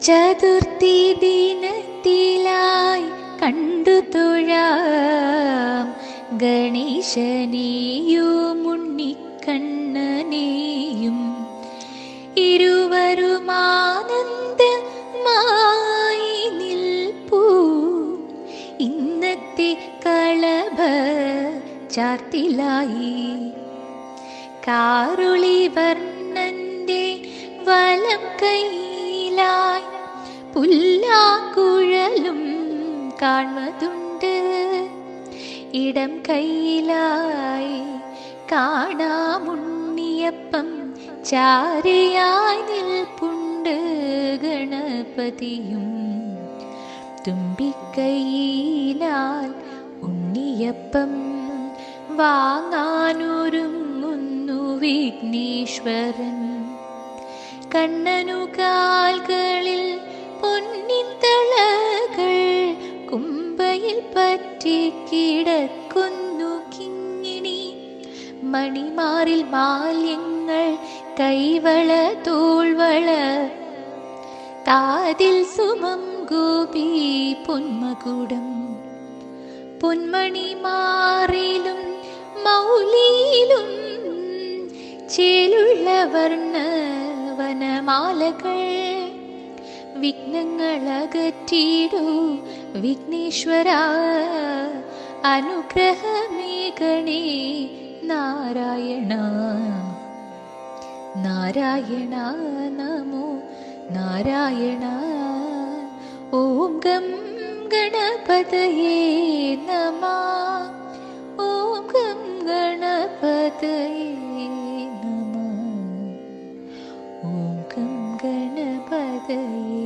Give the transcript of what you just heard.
ചതുർത്ഥി ദിനത്തിലായി കണ്ടു തൊഴാം ഗണേശനെയും ഉണ്ണിക്കണ്ണനെയും. ഇരുവരും ആനന്ദമായി നിൽപ്പൂ ഇന്നത്തെ കളഭ ചാർത്തിലായി. കാറുളി വർണ്ണന്റെ വലം കൈയിലായി പുല്ലാക്കുഴലും കാണുന്നതുണ്ട്. ഇടം കൈയിലായി കാണാമുണ്ണിയപ്പം ചാരയായി നിൽപ്പുണ്ട് ഗണപതിയും. തുമ്പിക്കൈയിലാൽ ഉണ്ണിയപ്പം വാങ്ങാനൊരുങ്ങുന്നു വിഘ്നേശ്വരൻ. കണ്ണനു കാൽകളിൽ പൊന്നിത്തളകൾ കുമ്പയിൽ പറ്റി കിടക്കുന്നു കിങ്ങിണി. മണിമാറിൽ മാല്യങ്ങൾ കൈവള തോൾവള കാതിൽ സുമം ഗോപി പൊന്മകുടം. പൊന്മണിമാറിലും മൗലിയിലും ചേലുള്ള വർണ്ണ വനമാലകൾ. വിഘ്നങ്ങളകറ്റിടൂ വിഘ്നേശ്വര, അനുഗ്രഹമേകണേ നാരായണ. നാരായണ നമോ നാരായണ. ഓം ഗം ഗണപതയേ നമഃ. ഓം ഗം ഗണപതയേ നമഃ. ഓം ഗം ഗണപതയേ